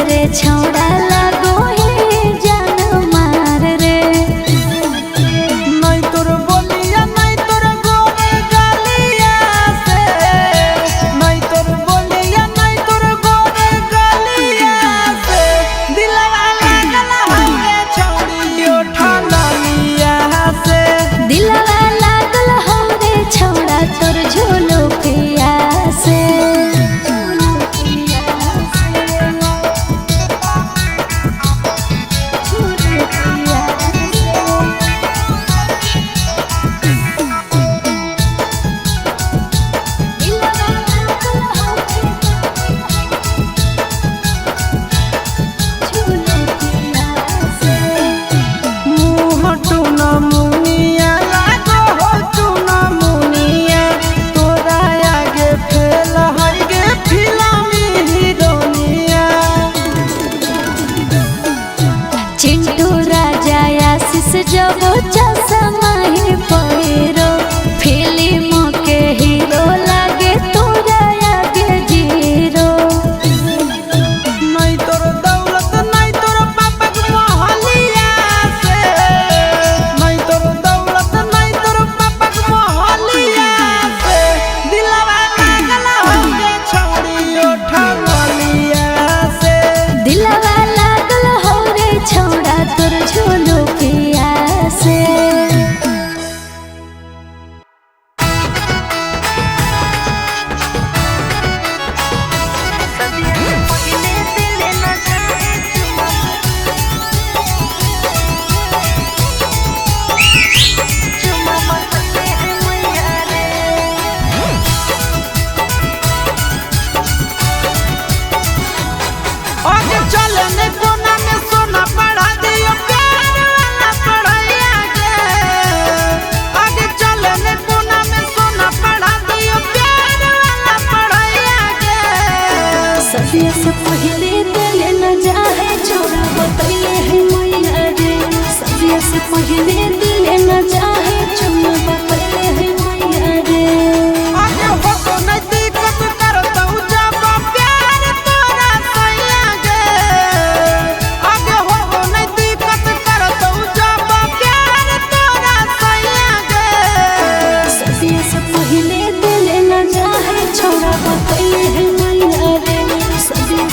रे छौड़ा लागो हे जान मार रे। नहीं तोर बोलिया नहीं तोर गोरे गालिया से, नहीं तोर बोलिया नहीं तोर गोरे गालिया से दिलवा लागल हवे छौड़ी ओठा लालिया से। दिलवा लागल हो रे छौड़ा तोर झोलो पिया से। चिंटू राजा आशीष जब चश्मा ही पहिरो फिल्म के हीरो लागे तोरा आगे जीरो। नहीं तोर दौलत नहीं तोर पापा के मोहलिया से, नहीं तोर दौलत नहीं तोर पापा के मोहलिया से दिलवा लागल हवे छौड़ी ओठा लालिया से। दिलवा लागल हो रे छौड़ा तोर झोलो पिया से। आगे चलने कोना में सोना पढ़ा दियो प्यार वाला पढ़ाइया गे। आगे चलने कोना में सोना पढ़ा दियो प्यार वाला पढ़ाइया गे। सदिया से पहले दिल न जाए छोड़ा बतैले है मैया रे। सदिया से पहले दिल न जाए छोड़ा बतैले है मैया रे। आगे हो तो नहीं दिक्कत करता हूँ जब प्यार तोरा सैया गे। आगे हो तो नहीं दिक्कत करता हूँ जब प्यार तोरा सैया गे। सदिया से पहले दिल न जाए छोड़ा बतैले है मैया रे। सदिया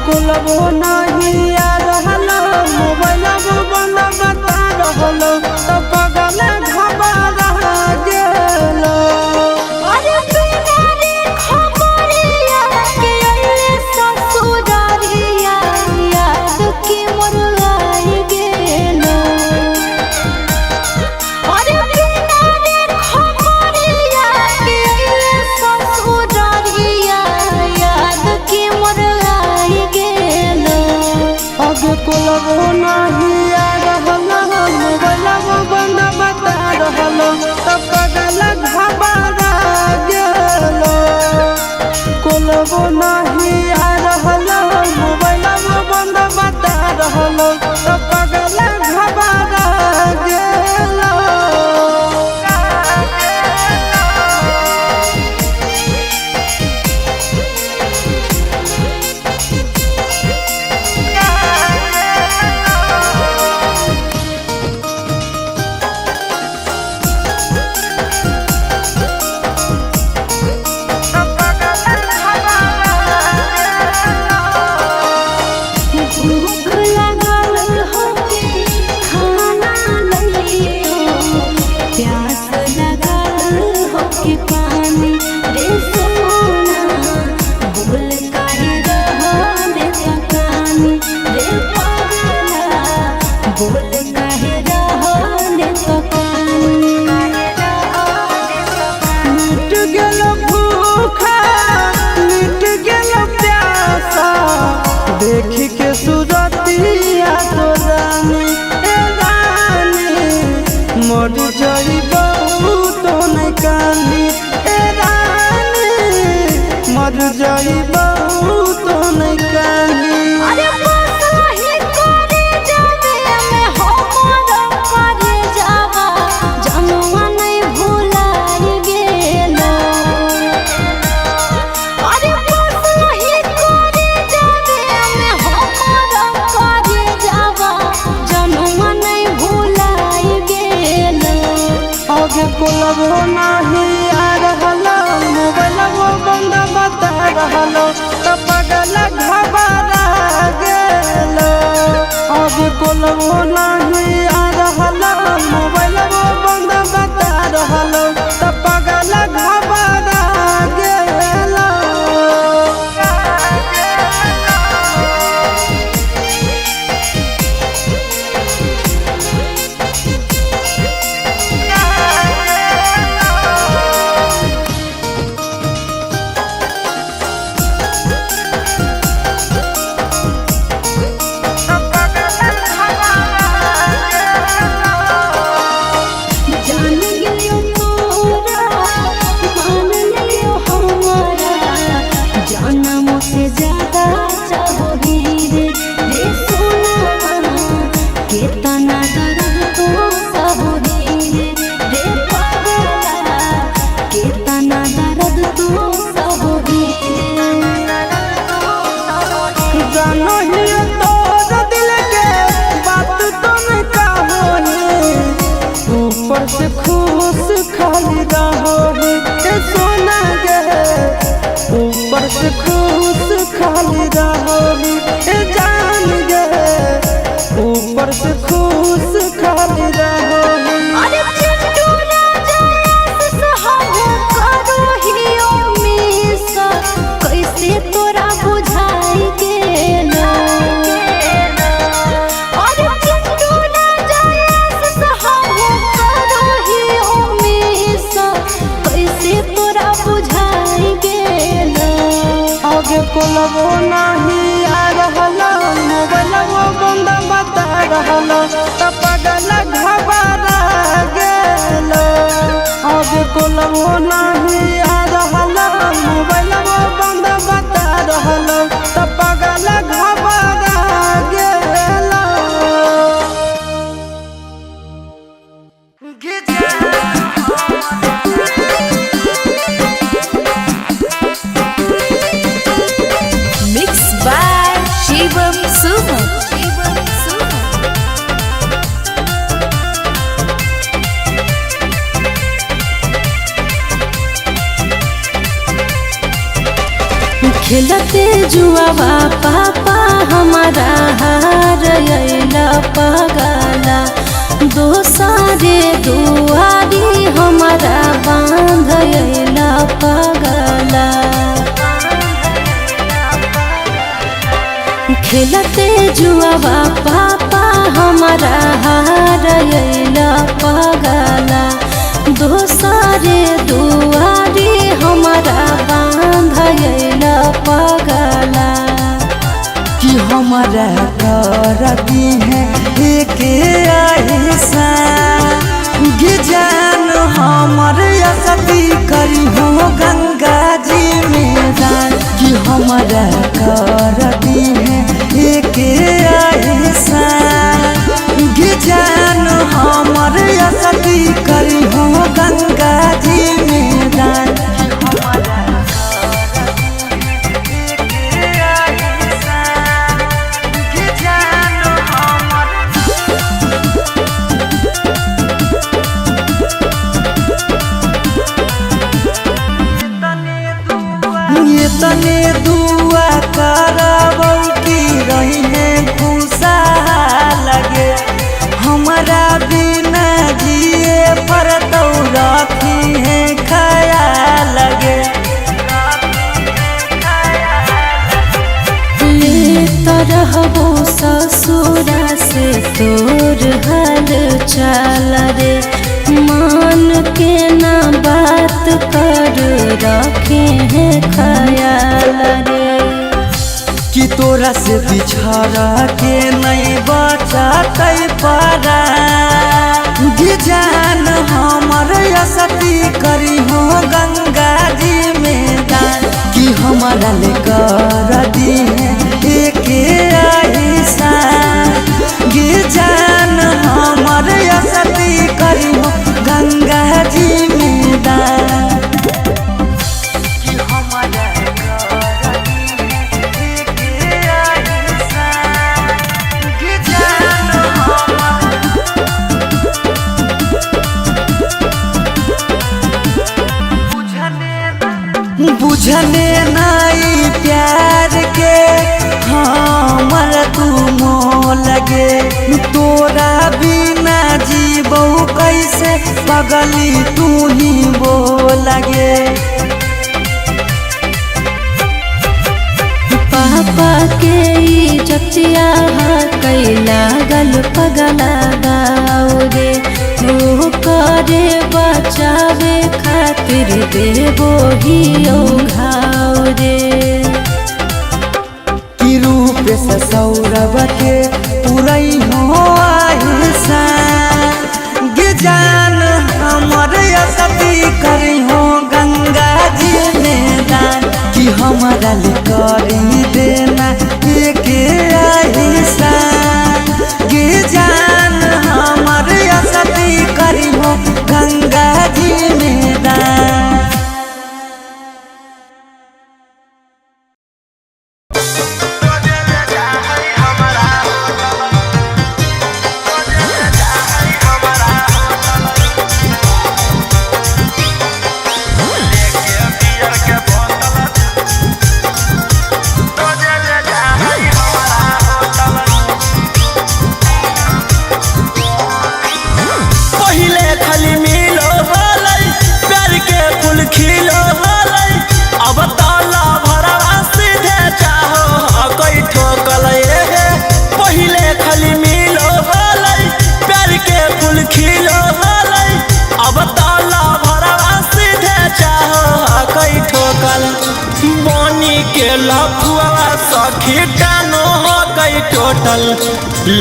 कुलबो नहीं आ रहल मोबाइल बंद बता रहल तो पगल घबरा गेल। अरे बिना रे खबरिया के अइले ससुरारिया याद के मोर आई गेल। अरे बिना रे खबरिया के अइले ससुरारिया याद के मोर आई गेल। आगे कुलबो नहीं आ रहल मोबाइल बंद बता रहल तो पगल घबरा गेल। कुलबो नहीं आ रहल मोबाइल बंद बता रहल तो पगल घबरा गेल। भूख लागल होके खाना लइयो, प्यास लागल होके पानी रे सोना। बोल काहे रहले तकानी रे पगला, बोल काहे रहले तकानी। मिट गेल भूखा मिट गेल प्यासा देख के सूरतिया तो रानी ए रानी मर जइबो तो नहीं कानी ए रानी मर जइबो तो नहीं कानी। अरे बसही करे जावे में हमर करे जावा जनवा नहीं भुलाई गेल। अरे बसही करे जावे में हमर करे जावा जनवा नहीं भुलाई गेल। आगे कुलबो नहीं आ रहल मोबाइल बंद बता रहल तो पगल घबरा गेल। आगे कुलबो नहीं आ रहल मोबाइल बंद बता रहल तो पगल घबरा गेल। जान गेलियो तोरा मान लियो हमारा, जनमों से ज्यादा चाहोगी रे सोना। कितना दर्द तो सहोगी रे पगला, कितना दर्द तो सहोगी। जानो ही तोर दिल के बात तो नहीं कहोही ऊपर से खुश खाली रहोही ए सोना गे ऊपर से खुश खाली रहोही ए जान गे ऊपर से खुश खाली रहोही। अरे चिंटू राजा सहब करो हियो मिसा, कैसे तोरा बुझाई गेल। अरे चिंटू राजा सहब करो हियो मिसा, कैसे तोरा बुझाई गेल। आगे कुलबो नहीं आ रहल मोबाइल बंद बता रहल तो पगल घबरा गेल। आगे कुलबो नहीं आ रहल मोबाइल बंद बता रहल तो पगल घबरा गेल। Mix by Shivam Suman. खेलते जुआवा पापा हमारा हार अइला पगला दोसारे दुआरी हमारा बांध अइला पगला खेलते जुआवा पापा हमारा हार अइला पगला दोसारे दुआरी हमारा बांध अइला पगला कि हमारा करती है एक ऐसा जान हमर असती करी हो गंगा जी में दान कि हमारा करती है एक ऐसा जान हमर असती करी हो गंगा जी में दान तने दुआ करबौ की रही है खुशा लगे हमारा बिना जिए पर तो रखी है ख्याल लगे ले तरहबो ससुरा से तोर हाल चाल रे मान के ना बात कर रखे हैं ख्याल रे कि तोरा से बिछड़ के नहीं बचतै परा जान हमर असती करी हो गंगा जी में दान कि हमारा ले कर दी एक ऐसा जान हमर असती करी हो गंगा जी में दान कि हमारा बुझने नहीं प्यार के हमर तू मोह लगे तोरा बिना जीबो कैसे पगली तू ही वो लगे पापा के इज्जतिया कैला गल पगला गाओ रे वो करे बचावे खातिर देवो ही घाव रे कि रूप से सौरभ के पुरई हो आहिसा जान हमर असती करी हो गंगा जी में दान कि हमारा ले करी देना एक ऐसा जान हमर असती करी हो गंगा जी में दान के लफुआ सखी टानो हो गई टोटल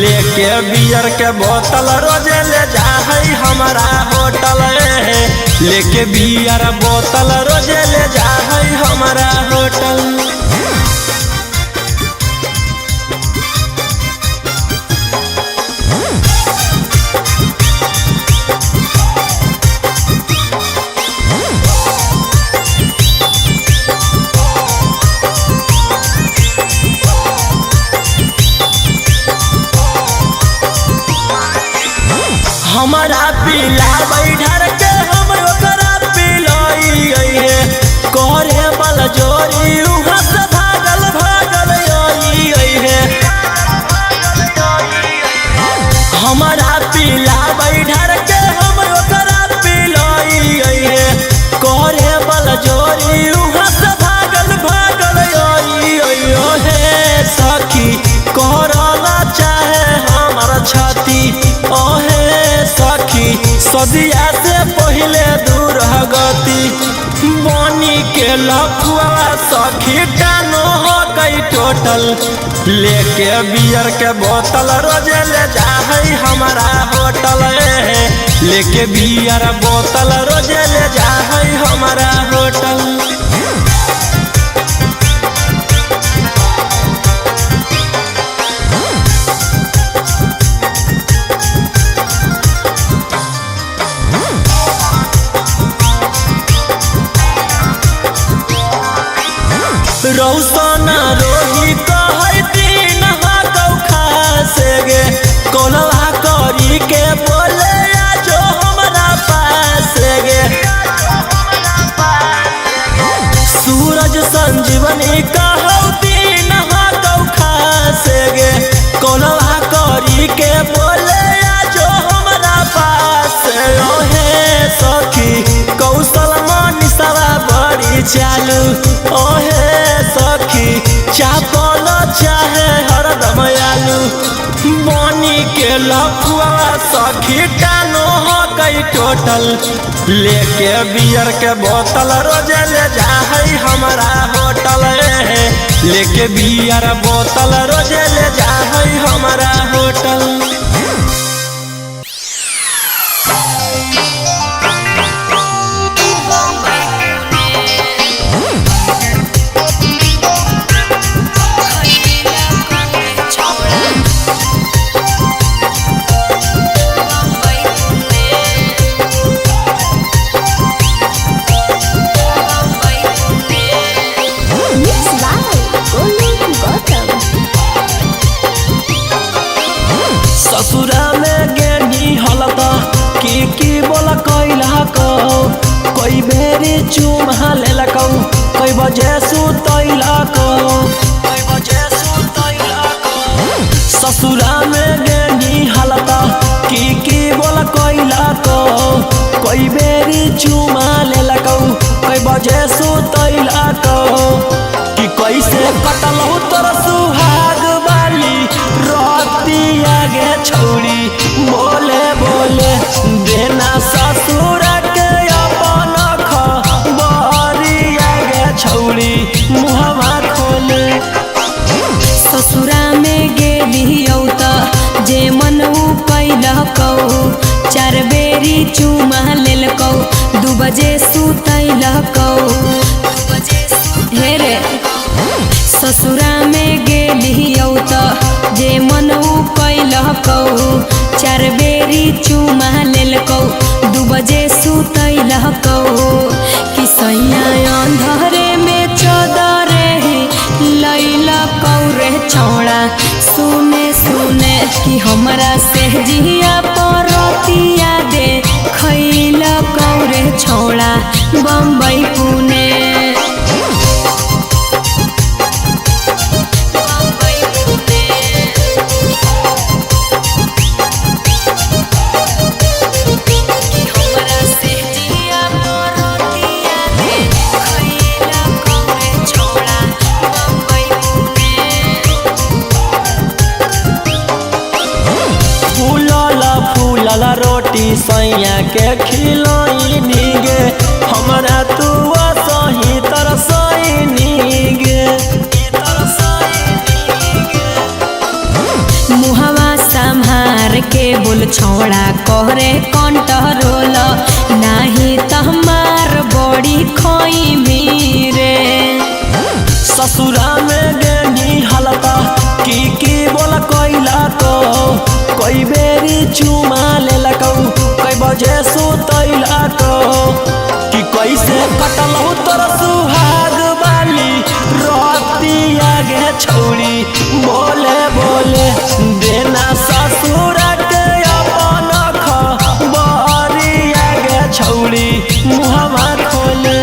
लेके बियर के बोतल रोजे ले जा है हमारा होटल लेके बियर बोतल रोजे ले जा है हमारा होटल। हमारा पीला बैठर के हम ओकरा पिलाई करे बल जोरी उहाँ से हमारा पीला बैठर के हम ओकरा पिलाई है करे बल जोरी उहाँ से भागल भागल हे सखी करला चाहे हमार छाती ओहे सखी सदिया से पहले दूर गति बनी के लखुआ सखी टानो हो गई टोटल लेके बियर के बोतल रोजे ले जाहई हमारा होटल लेके बियर बोतल रोजे ले जाहई हमारा होटल। रौसना रोही कहै दिन हाकौ खासे गे कोलवा करी के बोले जो हमरा पास गे सूरज संजीवनी कहौ दिन हाकौ खासे गे कोलवा करी के बोले जो हमरा पास ओहे सखी कौशल मनीषवा बड़ी चालू ओहे सखी चापल चाहे हरदम आलू बनी के लखुआ सखी टानो हो गई टोटल लेके बियर के बोतल रोजे ले जाहई हमारा होटल लेके बियर बोतल रोजे ले जाहई हमारा होटल। ससुरा में गेनी हलता की बोला कैला को कोई बेरी चुमा लेला को कोई बजे सुतैला को ससुरा में गेनी हलता की बोला कैला को कोई बेरी चुमा लेला को कोई बजे सुतैला को कि कैसे कटल तोर सुहाग वाली रतिया गे छौड़ी बोले बोले देना ससुर के अपन खबरिया गे छौड़ी मुहवा खोले ससुरा में गेलियौ त जे मन कैलकौ 4 बेरी चुमा लेलकौ 2 बजे सुतैलकौ हे रे ससुरा में गेलियौ त जे मन कैलकौ 4 बेरी चुमा लेलकौ 2 बजे सुतैलकौ कि सैया अंधरे में चदरे लैलकौ रे छौड़ा सुने सुने कि हमरा से जिया परतिया दे खैलकौ रे छौड़ा बम्बई पुणे रोटी सैया के खिलाई नीगे हमरा तू सही तरसई नीगे मुहवा संभार के बोल छौड़ा कहरे कंट्रोल नाही त हमार बड़ी खोई मीरे ससुरा में गेनी हलता की बोला कैला को कोई बेरी चुमा लेलकौ कोई बजे सुतैलकौ कि कैसे कटल तोर सुहाग वाली रतिया गे छौड़ी बोले बोले देना ससुर के अपन खबरिया गे छौड़ी मुहवा खोले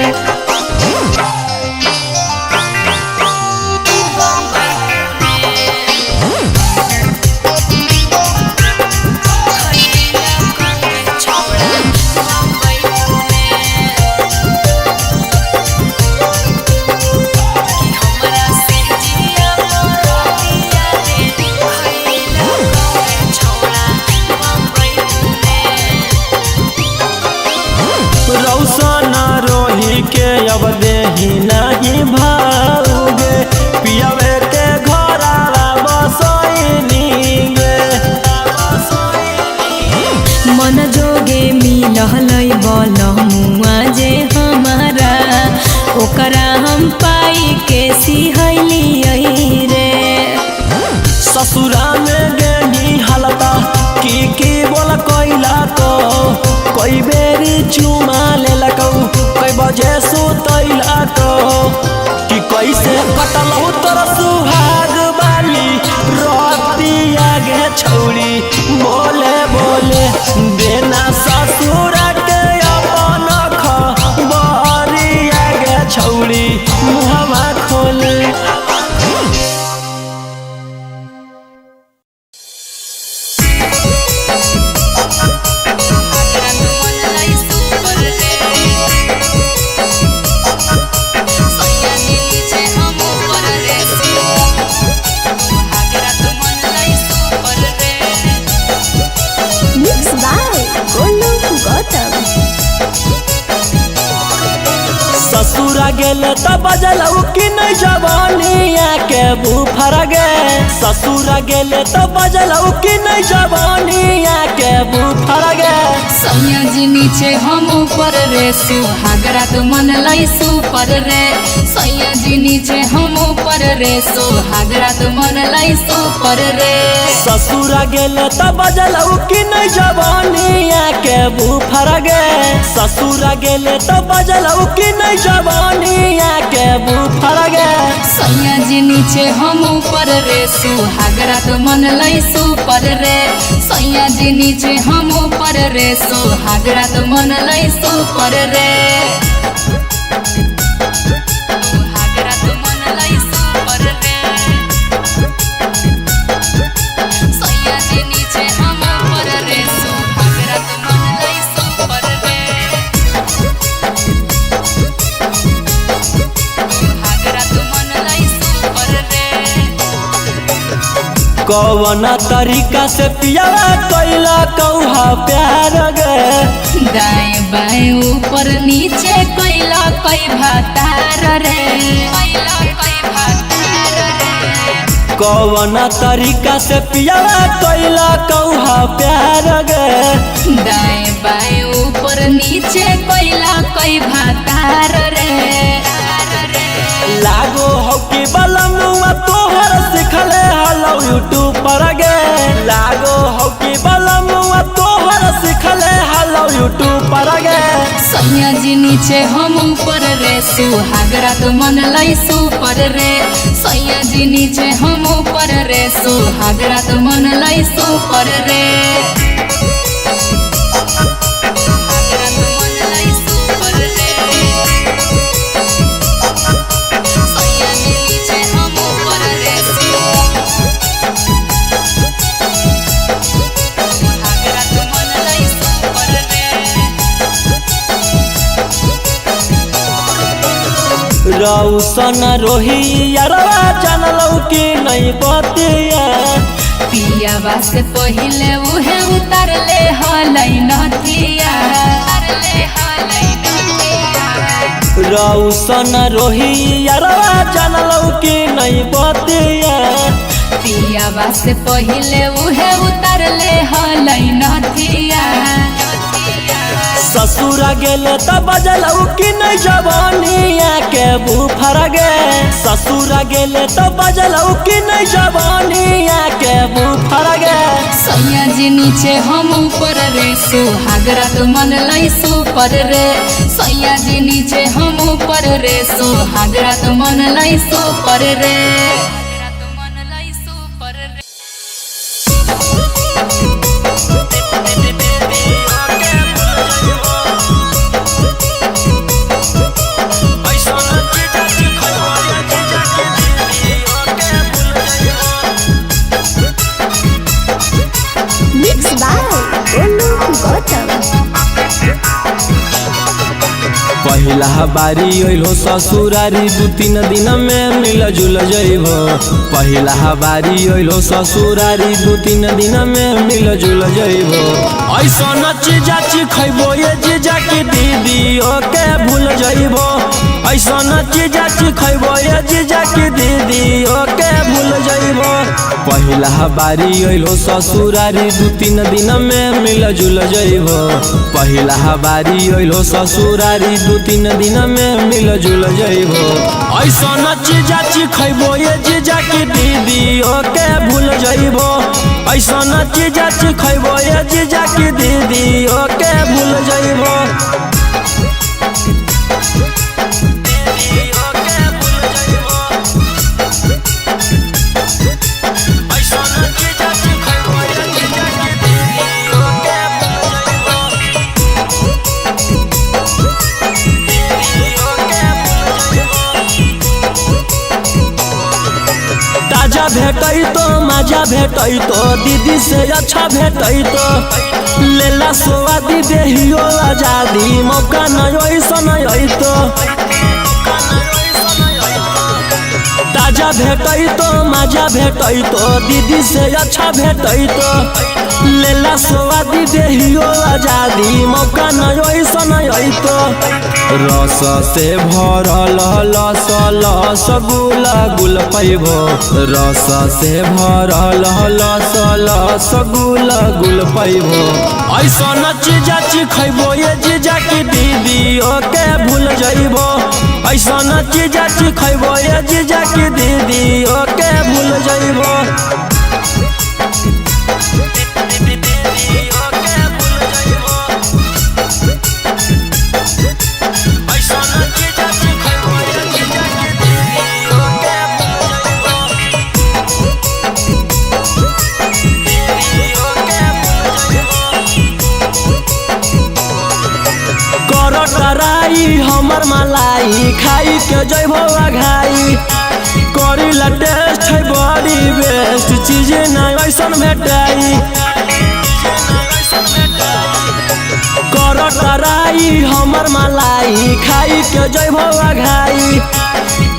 अब देही नहीं भाऊगे पियावे के घोरावा बसोइनी गे मन जोगे मिलहलै बलमुआ जे हमारा ओकरा हम पाई के सिहैली रे ससुरा में गेनी हालता की बोला कोइला को कोई बेरी चुमा ले लकौ कोई बजे सुतैला को कि कैसे कटलौ तोर सुहाग बाली रोतिया गे छौरी बोले बोले देना ससुर के अपन खबरिया गे छौरी मुहवा खोले ससुरा गेले त बजलौ कि नहीं जवानिया के बुफर गे ससुरा गेले त बजलौ कि नहीं जवानिया के बुफर गे सैया जी नीचे हम ऊपर रे सुहागरा तो मन लाई सुपर रे सैया जी नीचे हम ऊपर रे सुहागरा तो मन लाई सुपर रे ससुरा गेले त बजलौ कि नहीं जवानिया के बुफर गे ससुरा गेले त बजलौ कि नहीं जवानिया के बुफर गे सैया जी नीचे हम ऊपर रे सुहागरा तो मन लाई सुपर रे सैया जी नीचे हम ऊपर रे सुहागरा तो मन लाई सुपर रे सुहागरा तो मन लाई सुपर रे सैया जी नीचे हम ऊपर रे सुहागरा तो मन लाई सुपर रे कौन तरीका से पियावा कैला कौहा प्यार गे दाएं बाएं ऊपर नीचे कैला कई भातार रे कौन तरीका से पियावा कैला कौहा प्यार गे दाएं बाएं ऊपर नीचे कैला कई भातार रे लागो हो कि बलमुआ तोहर सिखले हलो यूट्यूब पर गे लागो हो कि बलमुआ तोहर सिखले हलो यूट्यूब पर गे सैया जी नीचे हम ऊपर रे सुहागरा तो मन लाई सुपर रे सैया जी नीचे हम ऊपर रे सुहागरा तो मन लाई सुपर रे रौसन रोही यारवा जानलौ कि नहीं बतिया पियावा से पहिले उहे उतर ले हलै नथिया रौसन रोही यारवा जानलौ कि नहीं बतिया पियावा से पहिले उहे उतर ले हलै नथिया ससुरा गेले त बजलौ कि नहीं जवानिया के बुफर गे ससुरा गेले त बजलौ कि नहीं जवानिया के बुफर गे सैया जी नीचे हम ऊपर रे सुहागरा तो मन लाई सुपर रे सैया जी नीचे हम ऊपर रे सुहागरा तो मन लाई सुपर रे पहिला बारी अइलो ससुरारी 2-3 दिन में मिल जुल जइबो पहिला बारी अइलो ससुरारी 2-3 दिन में मिल जुल जइबो ऐसन चीजा खइबो ये जीजा की दीदी ओके भूल जइबो ऐसा न चीजा खैबो ये जीजा की दीदी ओके भूल जइबो। पहिला बारी अइलो ससुरारी 2-3 दिन में मिल जुल जइबो। पहिला बारी अइलो ससुरारी 2-3 दिन में मिल जुल जइबो। ऐसा न चीजा खैबो ये जीजा की दीदी ओके भूल जइबो। ऐसा न चीजा खैबो ये जीजा की दीदी ओके भूल जइबो। ताजा भेटै तो मजा भेटै तो दीदी से अच्छा भेटै तो लेला स्वादी देहियो आजादी मौका नहीं ऐसा नहीं तो। ताजा भेटै तो मजा भेटै तो दीदी से अच्छा भेटै तो लेला स्वादी देहियो आजादी मौका नहीं ऐसा नहीं तो। रस से भरल लस लस गुल गुल पैबो। रस से भरल लस लस गुल गुल पैबो। ऐसा न चीजा खैबो ये जीजा की दीदी ओके भूल जइबो। ऐसा न चीजा खैबो ये जीजा की दीदी ओके भूल जइबो। कराई हमर मलाई खाई के जइबो घाई करी ला टेस्ट है बड़ी बेस्ट चीज नहीं ऐसा भेटाई। कराई हमर मलाई खाई के जइबो घाई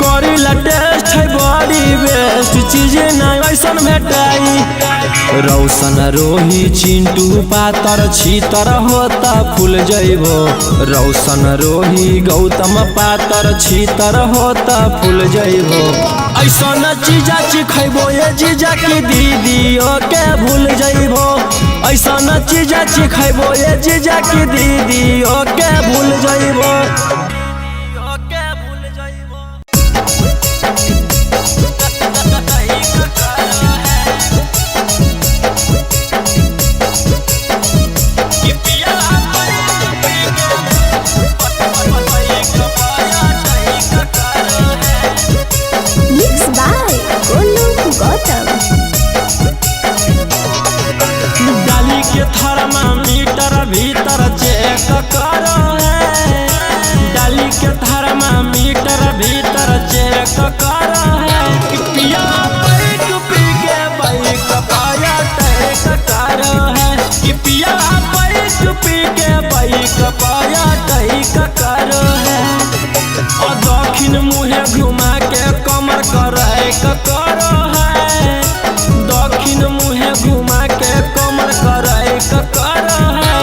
करी ला टेस्ट है बड़ी बेस्ट चीज नहीं ऐसा भेटाई। रौशन रोही चिंटू पातर छीतर होता फूल जइबो। रौशन रोही गौतम पातर छीतर होता फूल जइबो। ऐसा न चीजा खैबो ये जीजा की दीदी ओके भूल जइबो। ऐसा न चीजा खैबो ये जीजा की दीदी ओके भूल जइबो। डाली के थर्मामीटर भीतर चेक करो है। डाली के थर्मामीटर भीतर चेक करो है। पिया बैठ पी के बाइक पाया टैक करो है। पिया बैठ पी के बाइक पाया टैक करो है। और दक्षिण मुहे घुमा के कमर करे करो है। दक्षिण मुहे घुमा के कमर करे करो है।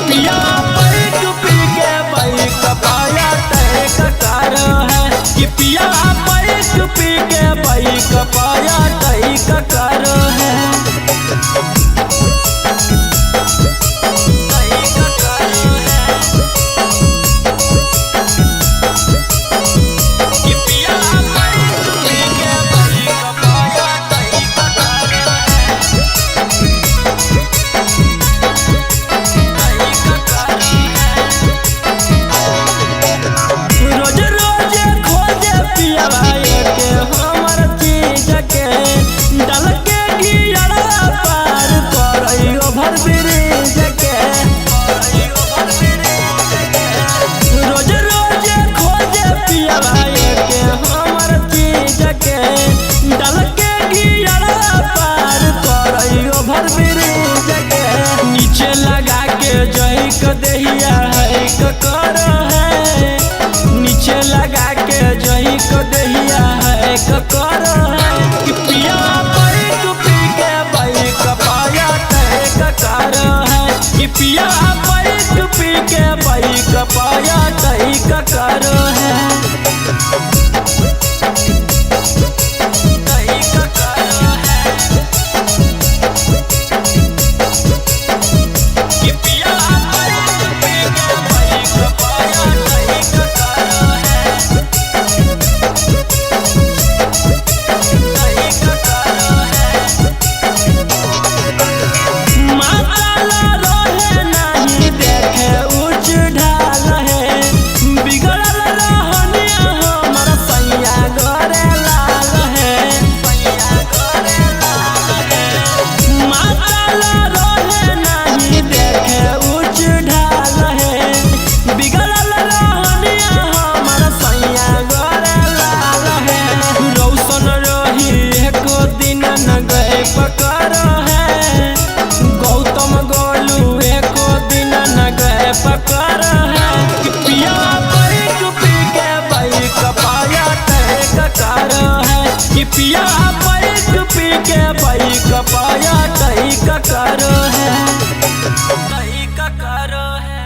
पिया बैठ पी के बाइक पाया टैक करो है। पिया बैठ पी के बाइक पाया टैक करो है। दहिया है करो है। नीचे लगा के जही को दहिया है करो है। कि पिया बैठ पी के बाइक पाया टैक करो है। कि पिया बैठ पी के बाइक पाया टैक करो है। कहीं का करो है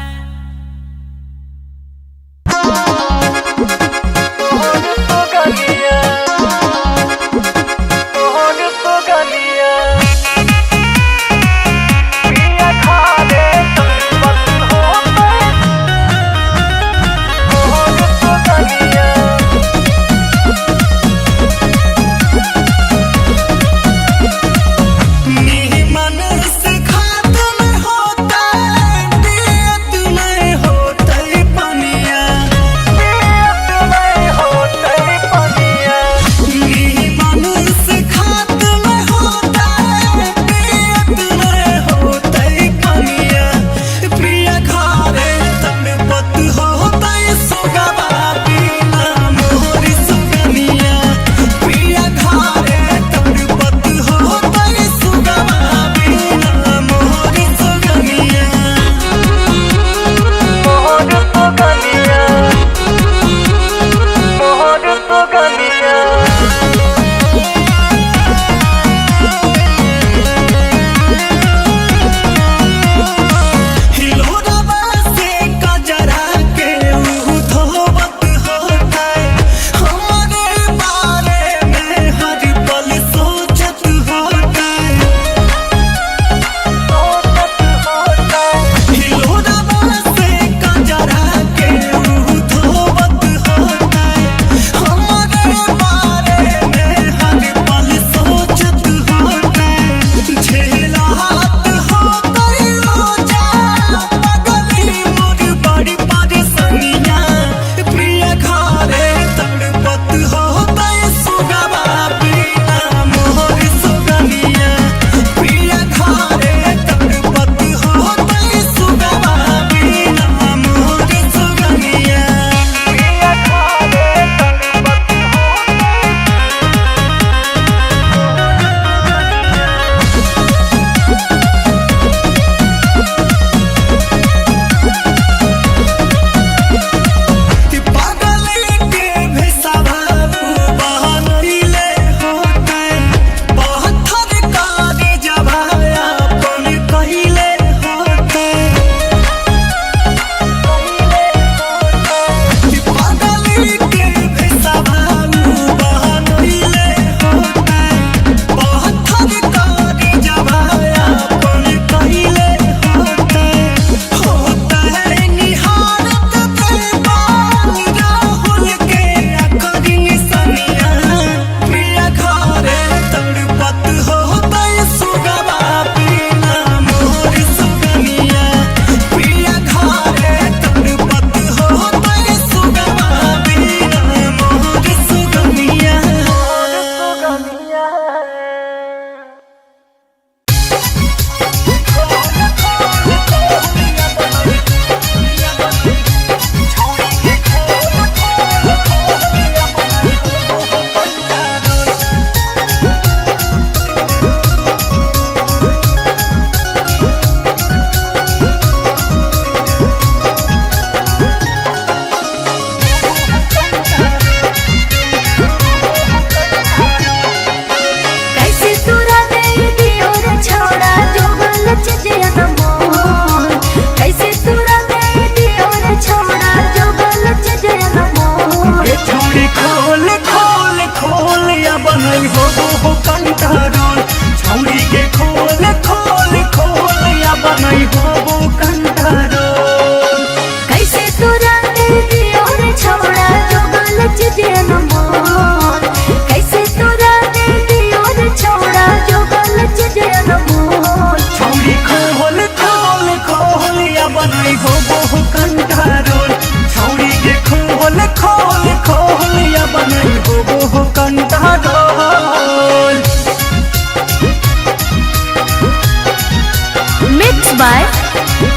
by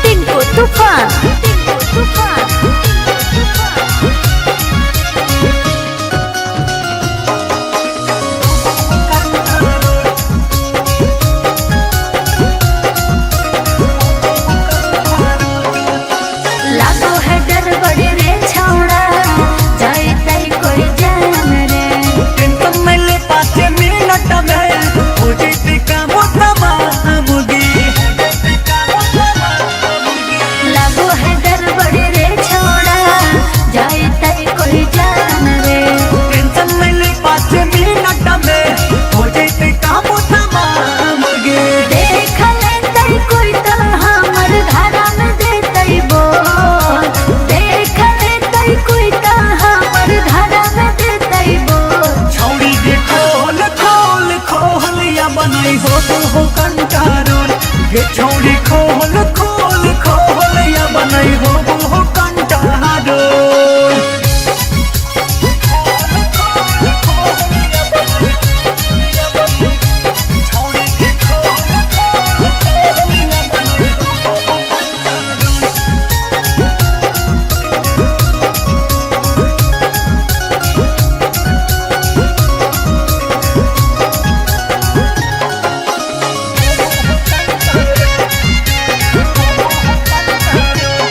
Tinku Tufan. लागो है डर बड़े रे छौड़ा जाए तई कोई जान रे टेंशन में ले 5 मिनट में हो जैसे काम तबाह मुगी छौड़ी खोल खोल खोल या बनई हो वो कंटारो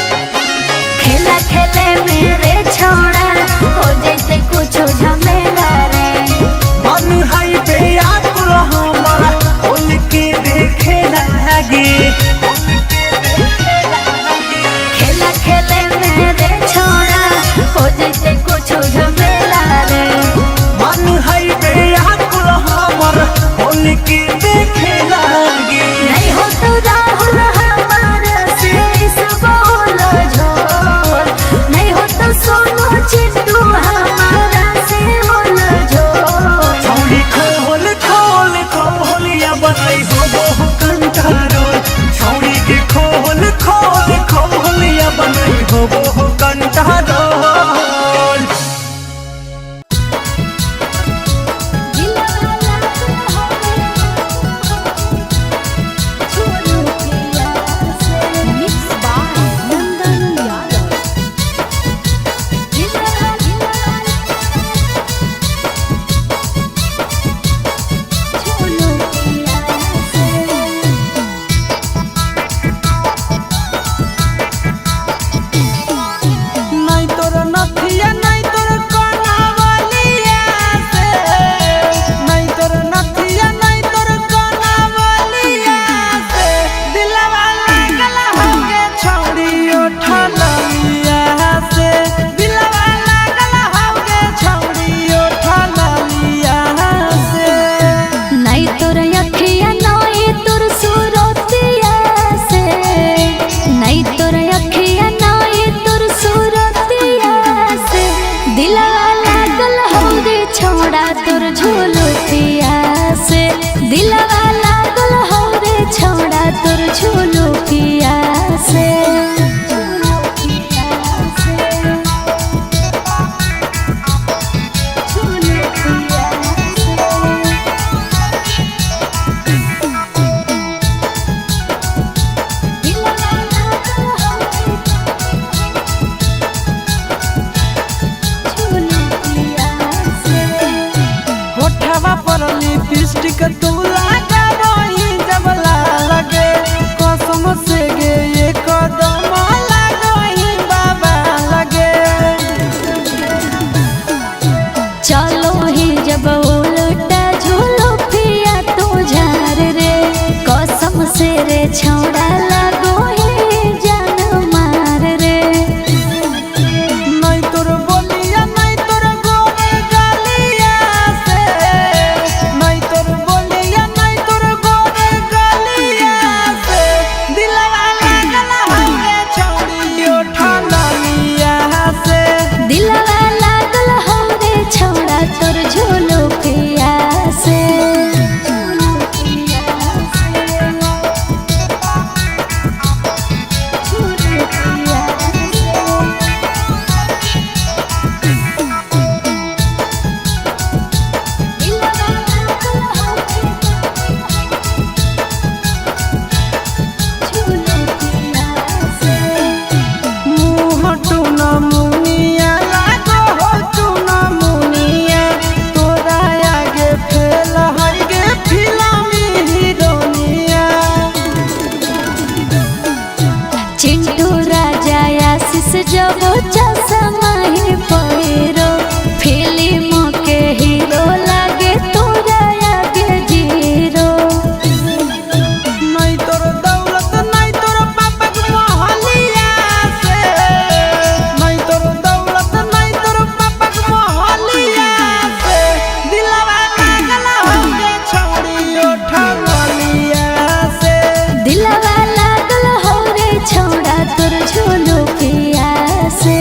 खेला खेले मेरे छोड़ा हो जैसे कुछ झमेला रे मन है पे आकुल हमारा खोल के देखे लागे खेला खेले मेरे छोड़ा हो जैसे कुछ झमेला रे मन है पे आकुल हमारा खोल के देखे लागे नहीं हो तो राहुल हमारा से इस बोल झोल नहीं हो तो सोनू चिंटू हमारा से बोल झोल छौड़ी खोल खोल खोल या बनई हो वो कंटारो छौड़ी के खोल खोल खोल या बनई हो वो कंटारो नहीं तोर नथिया नहीं तोर कनावलिया से नहीं तोर नथिया नहीं तोर कनावलिया से दिलवा लागल होगे छौड़ी उठलिया से दिलवा लागल होगे छौड़ी उठलिया से नहीं तोर अखिया नहीं तोर सूरतिया से नहीं तोर अखिया नहीं तोर सूरतिया से दिलवा लागल हो रे छोड़ा तोर झोलतिया से दिलवा लागल हो रे छोड़ा तोर झोलतिया से होठवा पर लिपस्टिक तू लगा रही जब लगे कसम से गे ये कदम लगही बाबा लगे चलो ही जब उल्टा झूलो पिया तो झार रे कसम से रे छोड़ा लगो ही जान मार रे नहीं तोर बोलिया नहीं तोर गोरे गालिया से नहीं तोर बोलिया नहीं तोर गोरे गालिया से दिलवा लागल होगे छौड़ी उठलिया से दिलवा लागल हो रे छोड़ा तोर झोलो पिया से मुँह टूना मुनिया लागो हो टूना मुनिया तोरा आगे फेल है गे फिल्मी हीरोनिया चिंटू राजा आशीष जब चश्मा ही पहिरो फिल्म के हीरो लागे तोरा आगे जीरो नहीं तोर दौलत नहीं तोर पापक मोहलिया से नहीं तोर दौलत नहीं तोर पापक मोहलिया से दिलवा लागल होगे छौड़ी उठलिया से दिलवा लागल हो रे छोड़ा तोर झोलो पिया से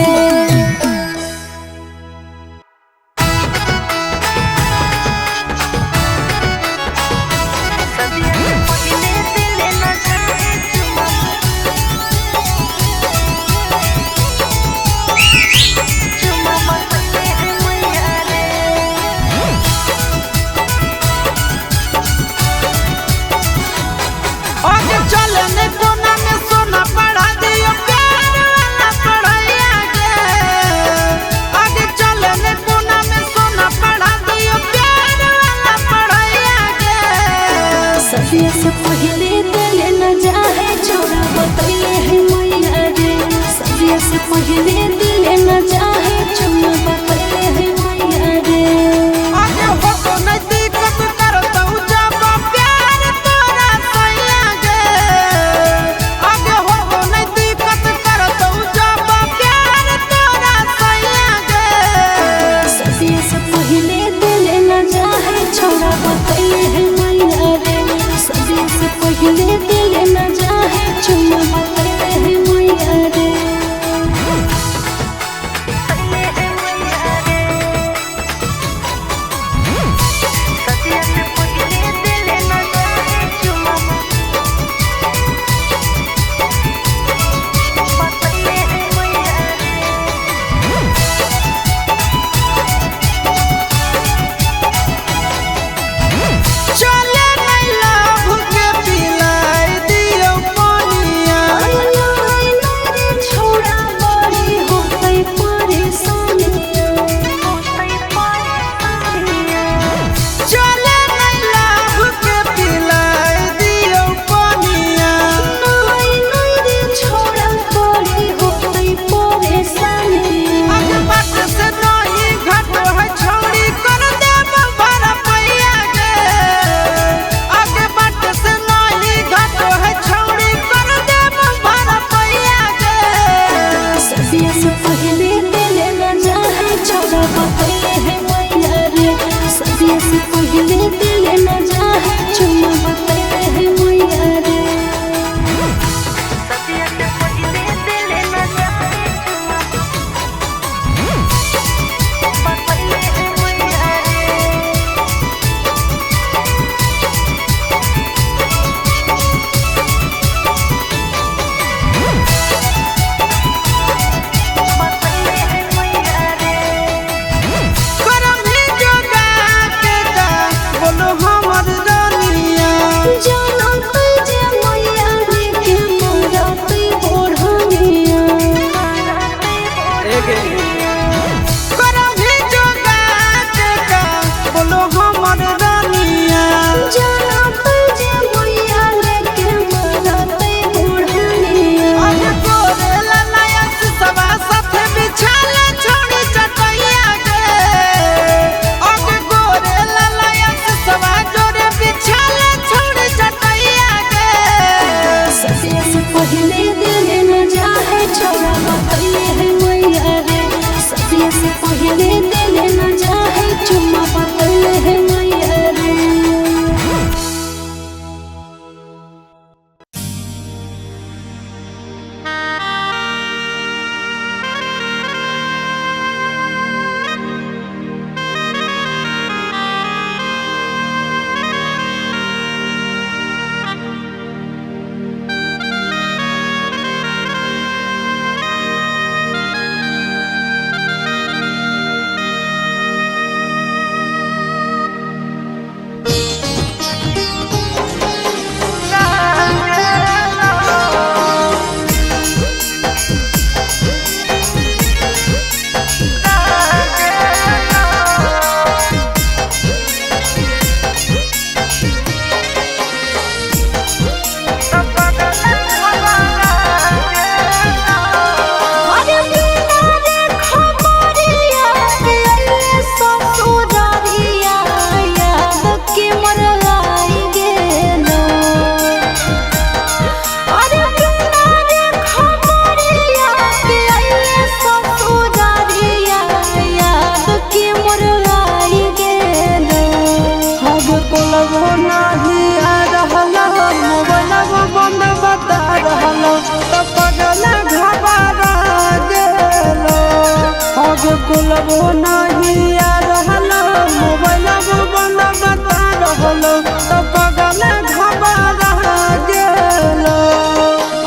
कुलबो नहीं आ रहल मोबाइल बंद बता रहल तो बगल घबरा गेल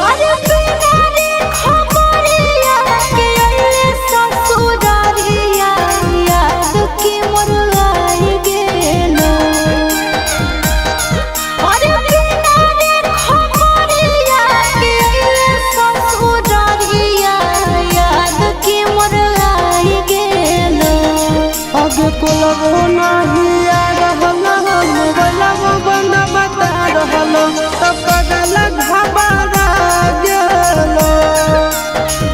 अरे बिना रे खबरिया के अइले ससुरारिया याद के मोर आई गेल अरे बिना रे खबरिया के अइले ससुरारिया याद के मोर आई गेल अब कुलबो नहीं आ रहल मोबाइल बंद बता रहल तो बगल घबरा गेल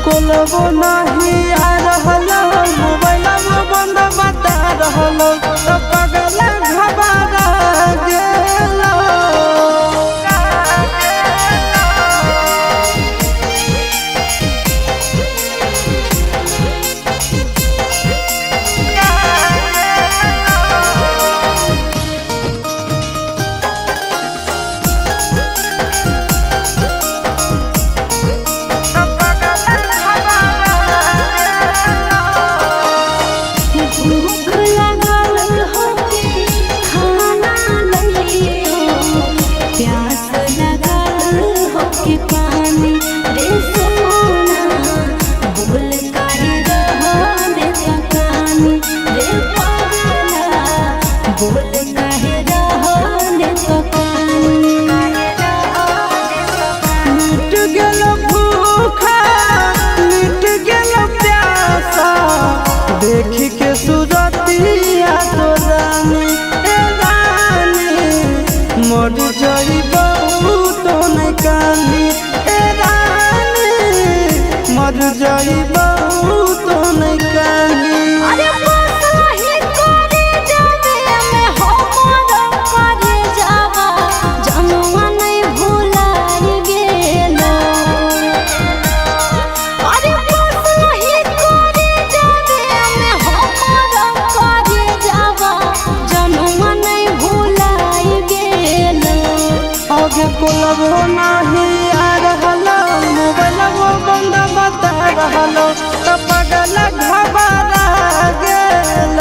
कुलबो नहीं आ रहल मोबाइल बंद बता रहल तो बगल घबरा गेल भूख लागल होके खाना लइयो प्यास लागल होके पानी रे सोना बोल काहे रहले तकानी रे पागला बोल काहे रहले तकानी मिट गेल भूखा मिट गेल प्यासा देखी के सुरतिया तो रानी ए रानी मर जाइबो तो नहीं कानी ए रानी मर जाइबो तो नहीं कानी अरे बसही करे जावे में हमर करे जावा जनवा नहीं भुलाइ गेल अरे बसही करे जावे में हमर करे जावा जनवा नहीं भुलाइ गेल आगे कुलबो नहीं आ रहल मोबाइल बंद बता रहल तो बगल घबरा गेल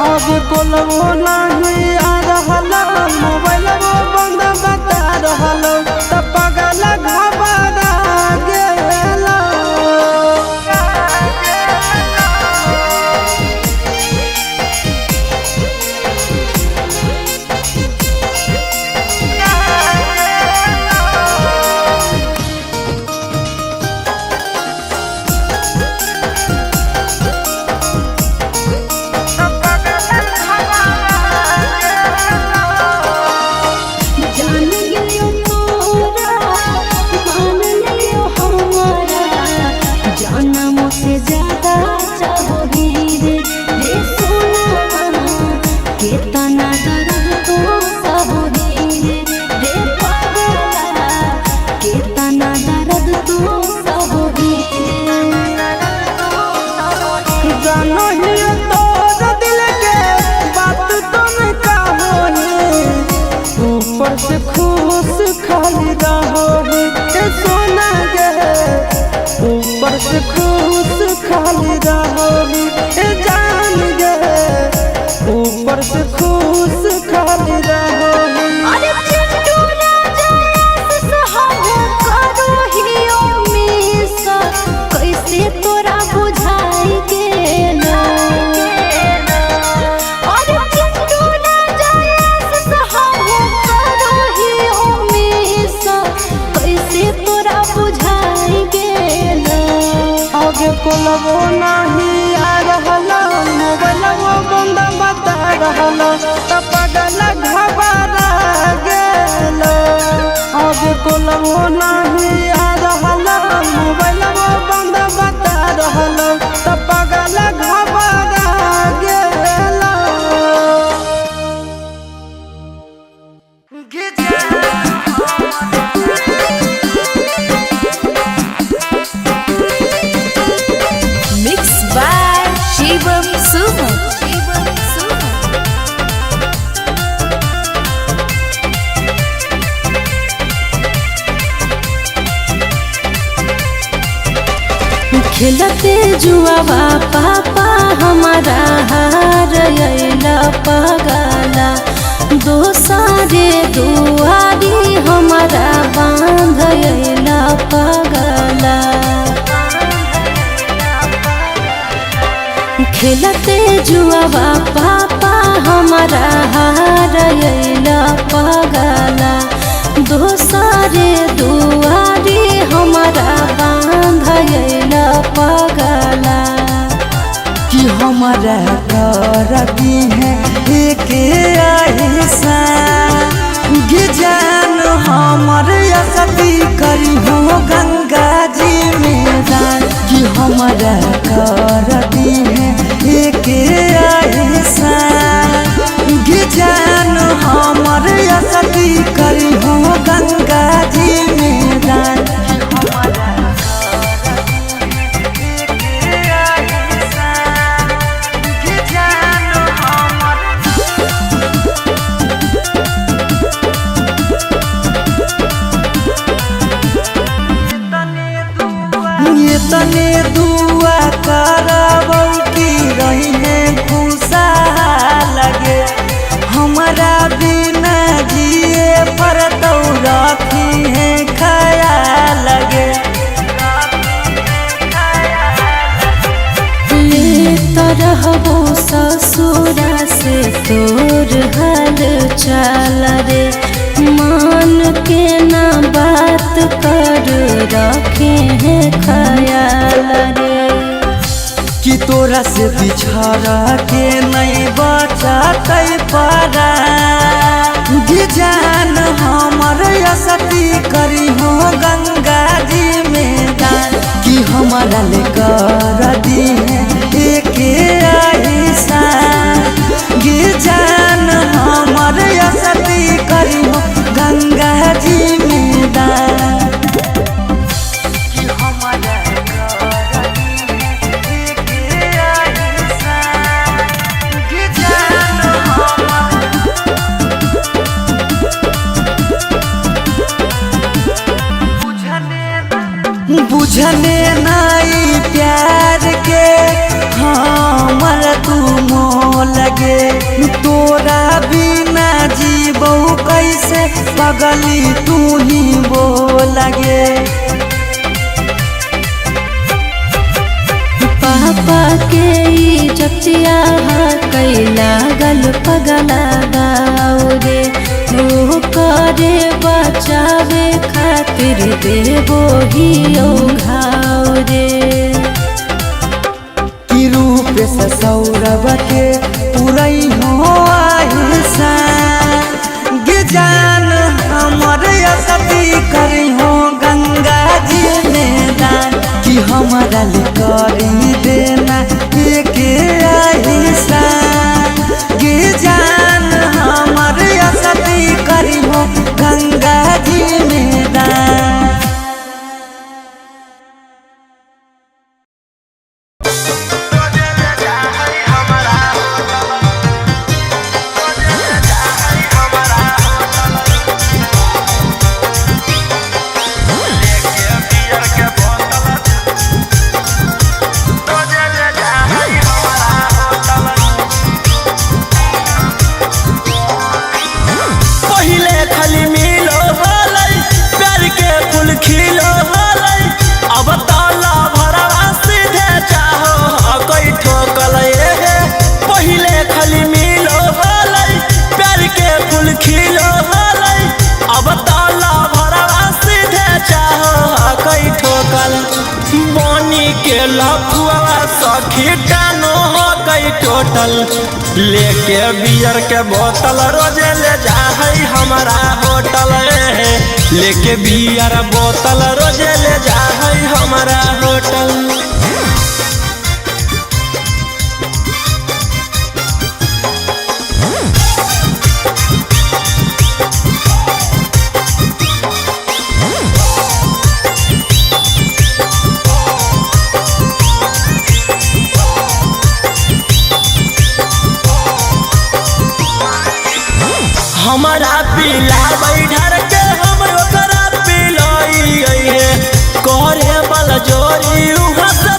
आगे कुलबो नहीं आ रहल मोबाइल बंद बता रहल तो बगल घबरा गेल जान गेलियो तोरा मान लियो हमारा जनम से ज्यादा चाहोगी रे सोना कितना दर्द तो सहोगी रे पागला कितना दर्द तो सहोगी जानो ही तोर दिल के बात तुम कहोगी ऊपर से खुश खाली रहोगी ए सोना गे ऊपर से खुश खाली रहोगी ए जान गे ऊपर से खुश खाली रहोगी अरे चिट्टू राजा सहाहो करो हियो मिसा कैसे तोरा बुझाई गेल अरे चिट्टू राजा सहाहो करो हियो मिसा कैसे तोरा बुझाई गेल आगे कुलबो नहीं आ रहल मोबाइल बंद बता रहल तो बगल घबरा गेल आगे कुलबो नहीं आ रहल मोबाइल बंद बता रहल तो बगल घबरा गेल मिक्स बाय शिवम सुमन। खेलते जुआवा पापा हमारा हार अइला पगला दोसारे दुआरी हमारा बांध अइला पगला खेलते जुआवा पापा हमारा हार अइला पगला दोसारे दुआरी हमारा बांध अइला पगला कि हमारा करती है एक ऐसा जान हमर असती करी हो गंगा जी में दान कि हमारा करती है एक ऐसा जान हमर असती करी हो गंगा जी में दान तने दुआ करबौ की रही है खुशा लगे हमारा बिना जिए पर तो रखी है ख्याल लगे ले तरहबो ससुरा से तोर हाल चाल रे मान के ना बात कर रखे हैं ख्याल रे कि तोरा से बिछड़ के नहीं बचतै पारा जान हमर असती करी हो गंगा जी में दान कि हमारा ले कर दी एक ऐसा जान हमर असती करी हो गंगा जी में दान बुझने नाई प्यार के हमर तू मोह लगे तोरा बिना जीबो कैसे पगली तू ही वो लगे पापा के इज्जतिया कैला गल पगला गाओ रे वो करे बचावे खातिर देवो ही घाव रे कि रूप से सौरभ के पुरई हो आहिसा जान हमर असती करी हो गंगा जी में दान कि हमारा ले करी देना एक ऐसा जान हमर असती करी हो गंगा जी में दान के लफुआ सखी टानो हो गई टोटल लेके बियर के बोतल रोजे ले जा हमारा होटल लेके बियर बोतल रोजे ले जा हमारा होटल। हमारा पीला बैठर के हम ओकरा पिलाई करे बल जोरी उहाँ से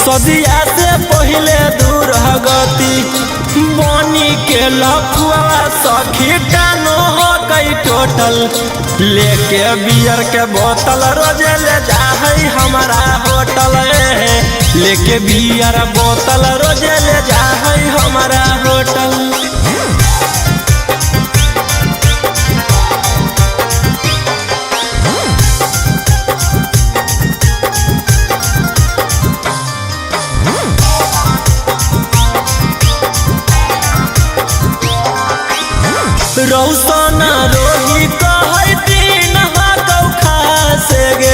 सदिया से पहले दूर गति बनी के लफुआ सखी टानो हो गई टोटल लेके बियर के बोतल रोजे ले जाहई हमारा होटल लेके बियर बोतल रोजे ले जाहई हमारा होटल। रौसना रोही कहै दिन हाकौ खासे गे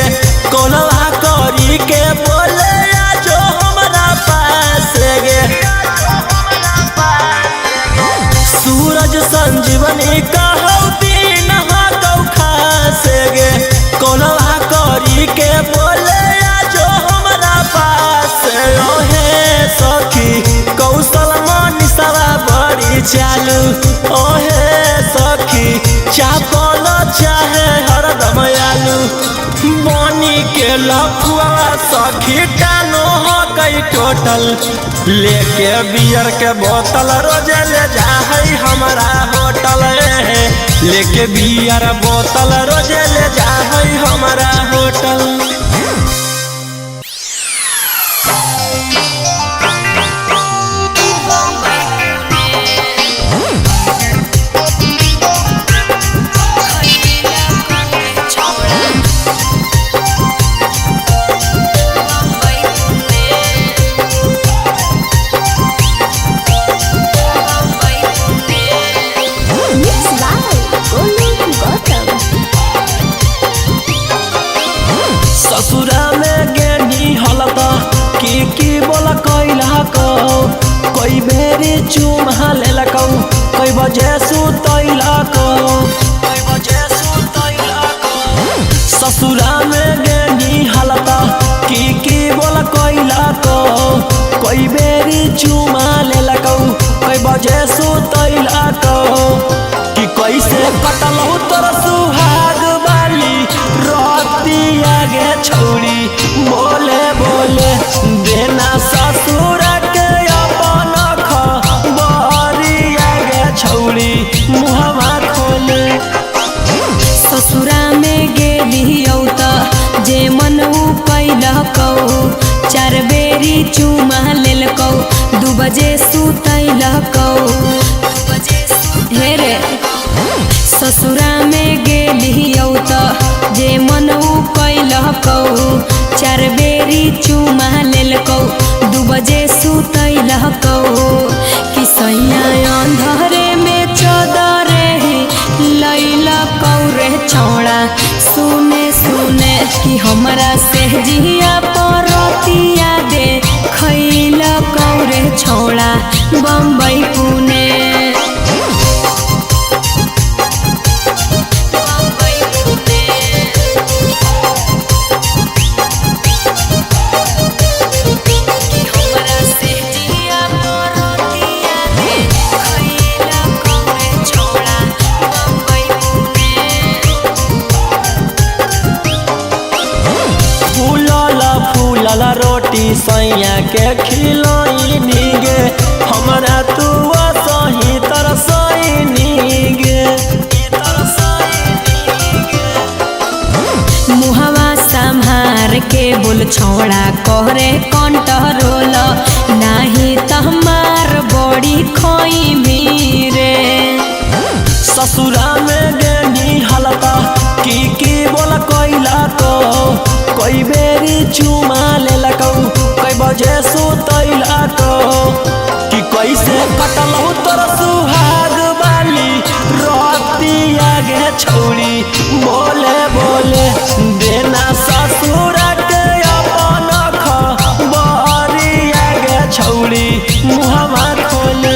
कोलवा करी के बोले आजो हमरा पास गे सूरज संजीवनी कहौ दिन हाकौ खासे गे कोलवा करी के बोले आजो हमरा पास ओहे सखी कौशल मनीषवा बड़ी चालू ओहे सखी चापल चाहे हरदम आलू बनी के लफुआ सखी टानो हो गई टोटल लेके बियर के बोतल रोजे ले जाहई हमारा होटल लेके बियर बोतल रोजे ले जाहई हमारा होटल। ससुरा में गेनी हलता की बोला कैला को कोई बेरी चुमा लेला को कोई बजे सुतैला को ससुरा में गेनी हलता की बोला कैला को कोई बेरी चुमा लेला को कोई बजे सुतैला को कि कैसे कटल हो तोर सुहाग वाली रोतिया गे छौड़ी बोले बोले देना ससुर के अपन खबरिया गे छौड़ी मुहवा खोले। ससुरा में गेलियौ त जे मन कैलकौ 4 बेरी चुमा लेलकौ 2 बजे सुतैलकौ हे रे ससुरा में गेलियौ त जे मन कैलकौ 4 बेरी चुमा लेलकौ 2 बजे सुतैलकौ कि सैया अंधरे में चदरे लैलकौ रे छौड़ा सुने सुने कि हमरा से जिया परतिया दे खैलकौ रे छौड़ा बम्बई पुणे। रोटी सैया के खिलाई नीगे हमरा तू सही तरसई नीगे मुहवा संभार के बोल छौड़ा करे कंट्रोल नाही त हमार बड़ी खोई मीरे। ससुरा में गेनी हलता की बोला कैला को कोई बेरी चुमा लेलकौ कोई बजे सुतैला को कि कैसे कटल हो तोर सुहाग वाली रोतिया गे छौड़ी बोले बोले देना ससुर के अपन खबरिया गे छौड़ी मुहवा खोले।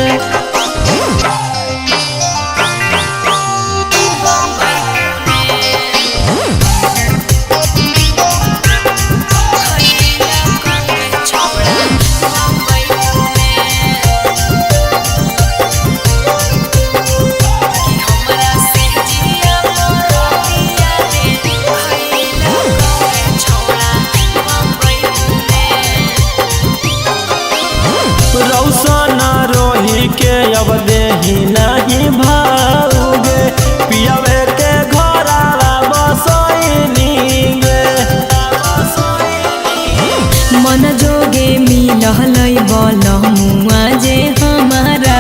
देही नहीं भाऊगे पियावे के घरावा बसैनी गे मन जोगे मिलहलै बलमुआ जे हमारा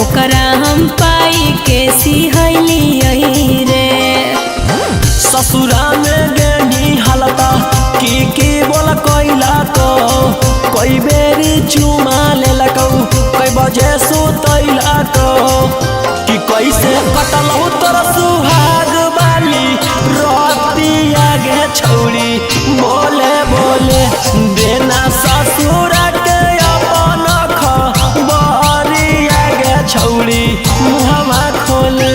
ओकरा हम पाई के सिहैली रे ससुरा में गेनी हलता की बोल कोइला को कोई बेरी चुमा ले लकौ कोई बजे सुतैला को कि कैसे कटलौ तोर सुहाग बाली रोतिया गे छौड़ी बोले बोले देना ससुर के अपन खबरिया गे छौड़ी मुहवा खोले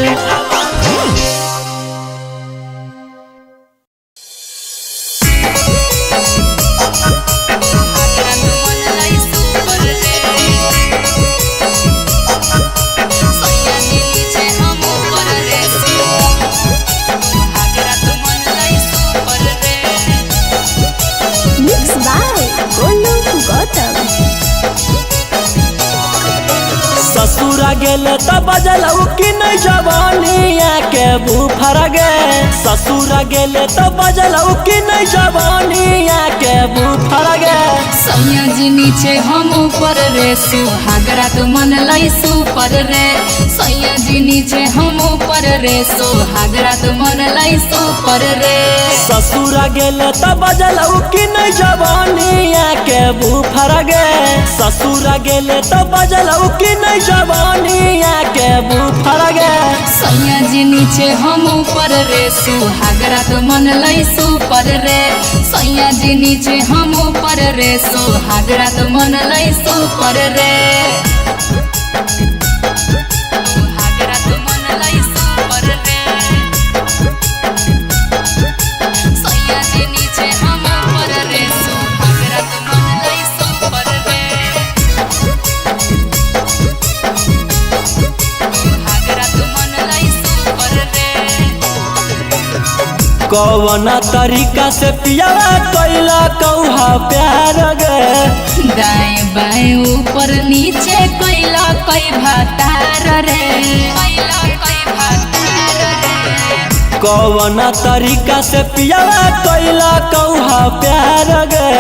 ससुरा गेले त बजलौ कि नहीं जवानिया के बुफर गे ससुरा गेले त बजलौ कि नहीं जवानिया के बुफर गे सैया जी नीचे हम ऊपर रे सुहागरा तो मन लाई सुपर रे सैया जी नीचे हम ऊपर रे सुहागरा तो मन लाई सुपर रे ससुरा गेले त बजलौ कि नहीं जवानिया के बुफर गे ससुरा गेले त बजलौ कि नहीं जवानिया के बुफर गे सैया जी नीचे हम ऊपर रे सुहागरा तो मन लाई सुपर रे सैया जी नीचे हम ऊपर रे सुहागरा तो मन लाई सुपर रे सुहागरा तो मन लाई सुपर रे सैया जी नीचे हम ऊपर रे सुहागरा तो मन लाई सुपर रे सुहागरा तो मन लाई सुपर रे कौन तरीका से पियावा कैला कौहा प्यार गे दाएं बाएं ऊपर नीचे कैला कई भातार रे कैला कई भातार रे कौन तरीका से पियावा कैला कौहा प्यार गे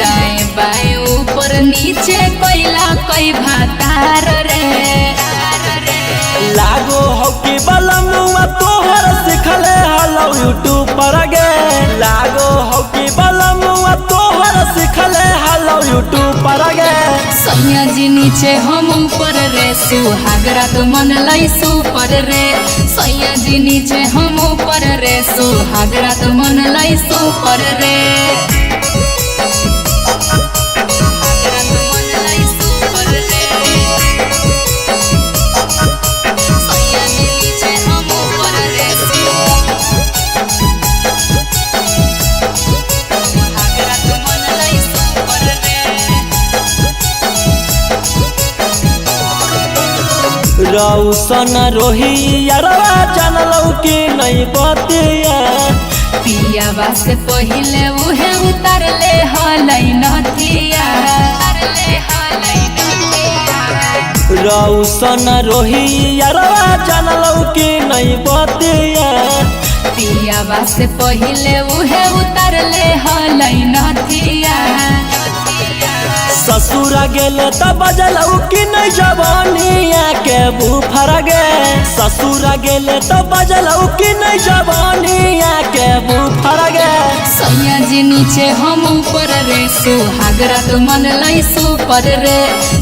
दाएं बाएं ऊपर नीचे कैला कई भातार रे लागो हो कि बलमुआ तोहर सिखले हलौ यूट्यूब पर गे लागो हो कि बलमुआ तोहर सिखले हलौ यूट्यूब पर गे सैया जी नीचे हम ऊपर रे सुहागरा तो मन लाई सुपर रे सैया जी नीचे हम ऊपर रे सुहागरा तो मन लाई सुपर रे सुहागरा तो मन लाई सुपर रे सैया जी नीचे हम ऊपर रे सुहागरा तो मन लाई सुपर रे रौसन रोही यारवा जानलौ कि नहीं बतिया पिया बास पहिले उहे उतर ले हलै नथिया रौसन रोही यारवा जानलौ कि नहीं बतिया पिया बास पहिले उहे उतर ले हलै नथिया ससुरा गेले त बजलौ कि नहीं जवानिया के बुफर गे ससुरा गेले त बजलौ कि नहीं जवानिया के बुफर गे सैया जी नीचे हम ऊपर रे सुहागरा तो मन लाई सुपर रे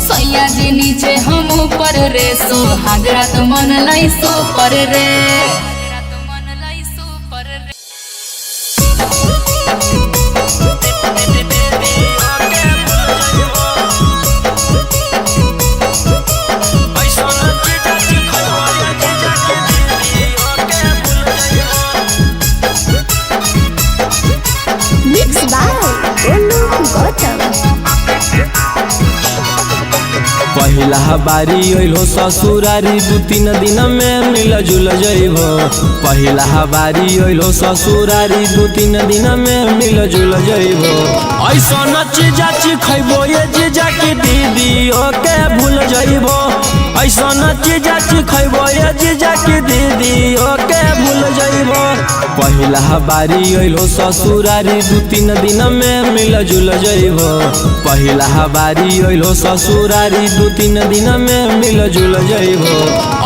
सैया जी नीचे हम ऊपर रे सुहागरा तो मन लाई सुपर रे पहिला बारी अइलो ससुरारी 2-3 दिन में मिल जुल जइबो पहिला बारी अइलो ससुरारी 2-3 दिन में मिल जुल जइबो ऐसन चीजा खइबो ये जीजा की दीदी ओके भूल जइबो ऐसन जीजा की दीदी ओके भूल जइबो। पहिला बारी अइलो ससुरारी 2-3 दिन में मिल जुल जइबो। पहिला बारी अइलो ससुरारी 2-3 दिन में मिल जुल जइबो।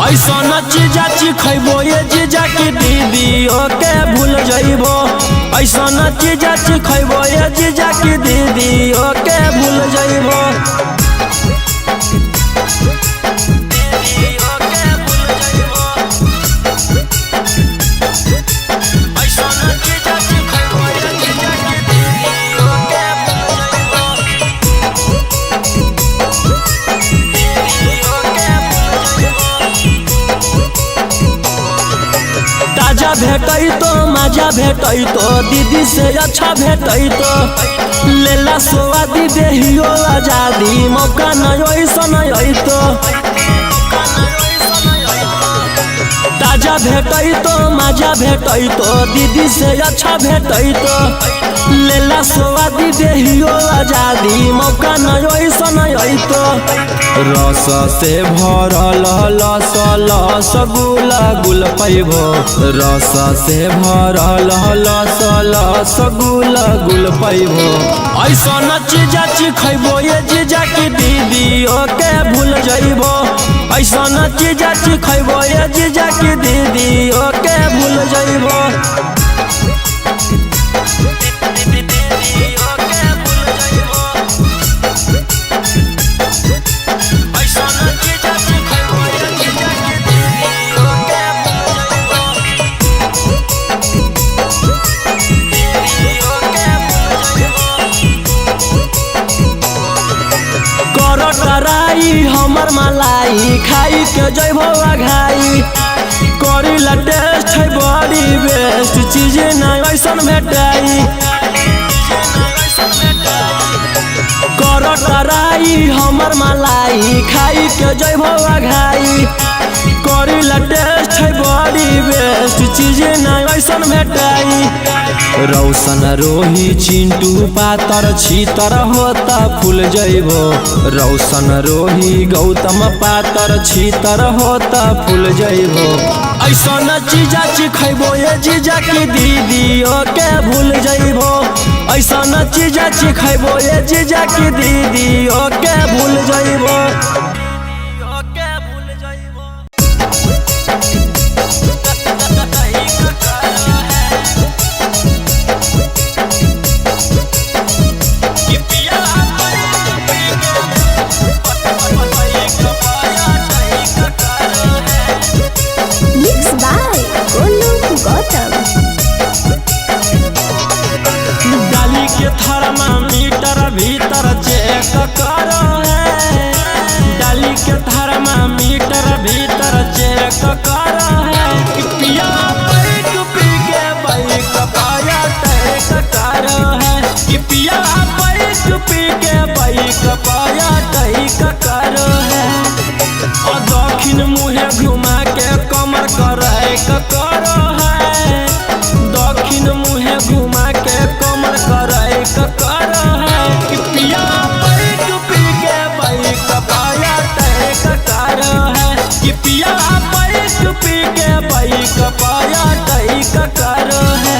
ऐसन चीजा खइबो ये जीजा की दीदी ओके भूल जइबो। ऐसन चीजा खइबो ये जीजा की दीदी ओके भूल जइबो। ताजा भेटई तो मजा भेटई तो दीदी से अच्छा भेटई तो लेला स्वादी देहियो आजादी मौका नहीं ऐसन तो। ताजा भेटई तो मजा भेटई तो दीदी से अच्छा भेटई तो लेला स्वादी देहियो आजादी मौका नहीं ऐसन तो। रस से भरल लस लस गुला गुल पैबो। रस से भरल लस लस गुला गुल पैबो। ऐसन चीजा खइबो ये जीजा की दीदी ओके भूल जइबो। ऐसन चीजा खइबो ये जीजा की दीदी ओके भूल जइबो। कराई हमर मलाई खाई के जइबो घाई। करीला टेस्ट है बड़ी बेस्ट चीज नहीं ऐसन भेटाई। कराई हमर मलाई खाई के जइबो घाई। करीला टेस्ट है बड़ी बेस्ट चीज नहीं ऐसन भेटाई। रौशन रोही चिंटू पातर छीतर होता फूल जइबो। रौशन रोही गौतम पातर छीतर होता फूल जइबो। ऐसन चीजा खइबो ये जीजा की दीदी ओके भूल जइबो। ऐसन चीजा खइबो ये जीजा की दीदी ओके भूल जइबो। डाली के थर्मामीटर भीतर चेक करो है। डाली के थर्मामीटर भीतर चेक करो है। पिया बैठ पी के बाइक पाया टैक करो है। पिया बैठ पी के बाइक पाया टैक करो है। और दक्षिण मुहे घुमा के कमर करे करो है। दक्षिण मुहे घुमा के कमर करे करो है। पिया बैठ पी के बाइक पाया टैक करो है। पिया बैठ पी के बाइक पाया टैक करो है।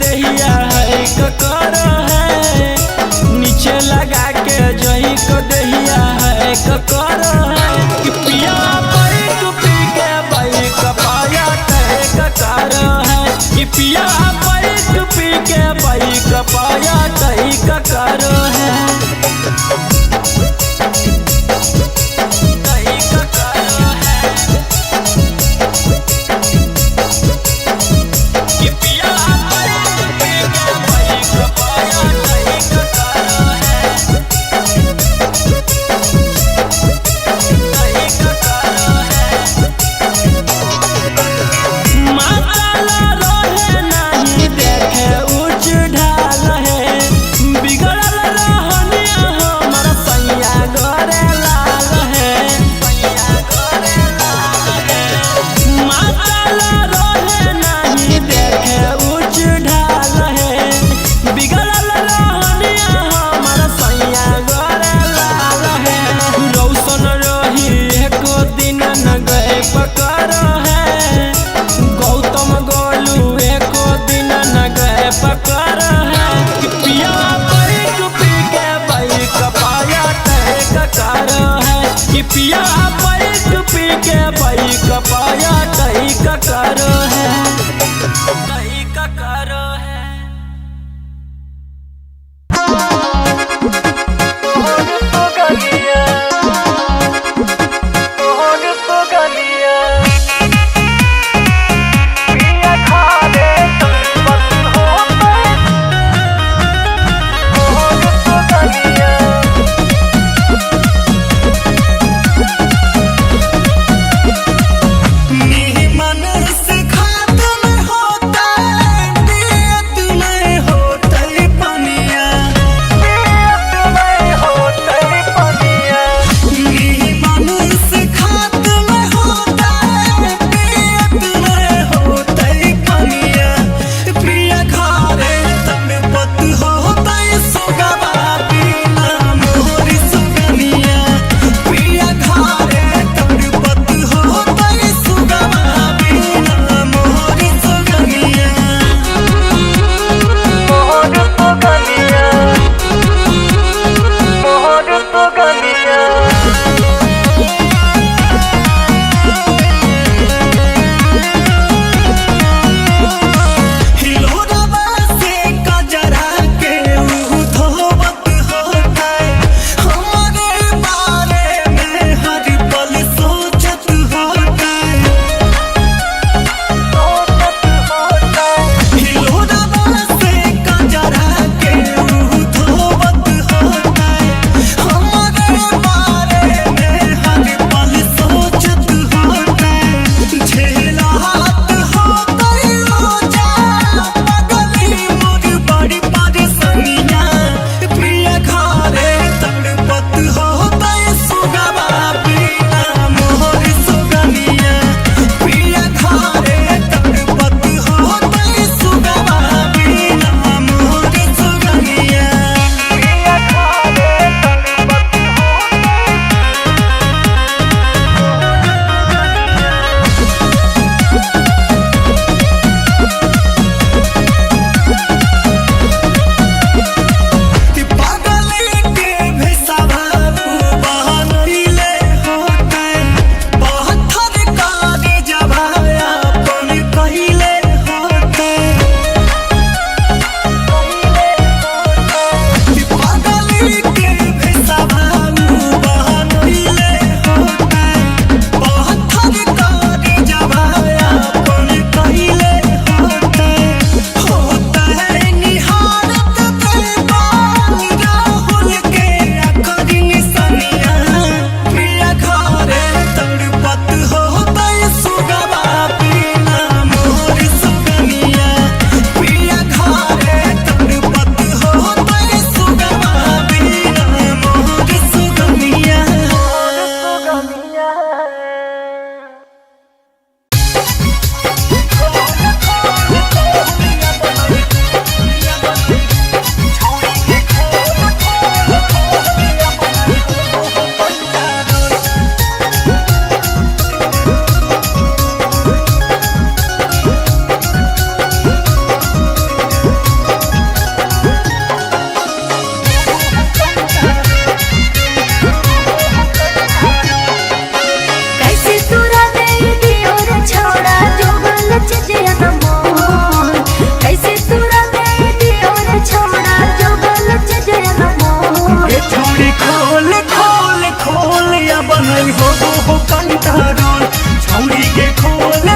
दहिया है करो है। नीचे लगा के जही को दहिया है करो है। पिया बैठ पी के बाइक पाया टैक करो है। पिया बैठ पी के बाइक पाया टैक करो है। पिया बैक पी के बैक पाया कहीं का करो है, कहीं का करो है। बनई हो कंटारोल छौरी के खोल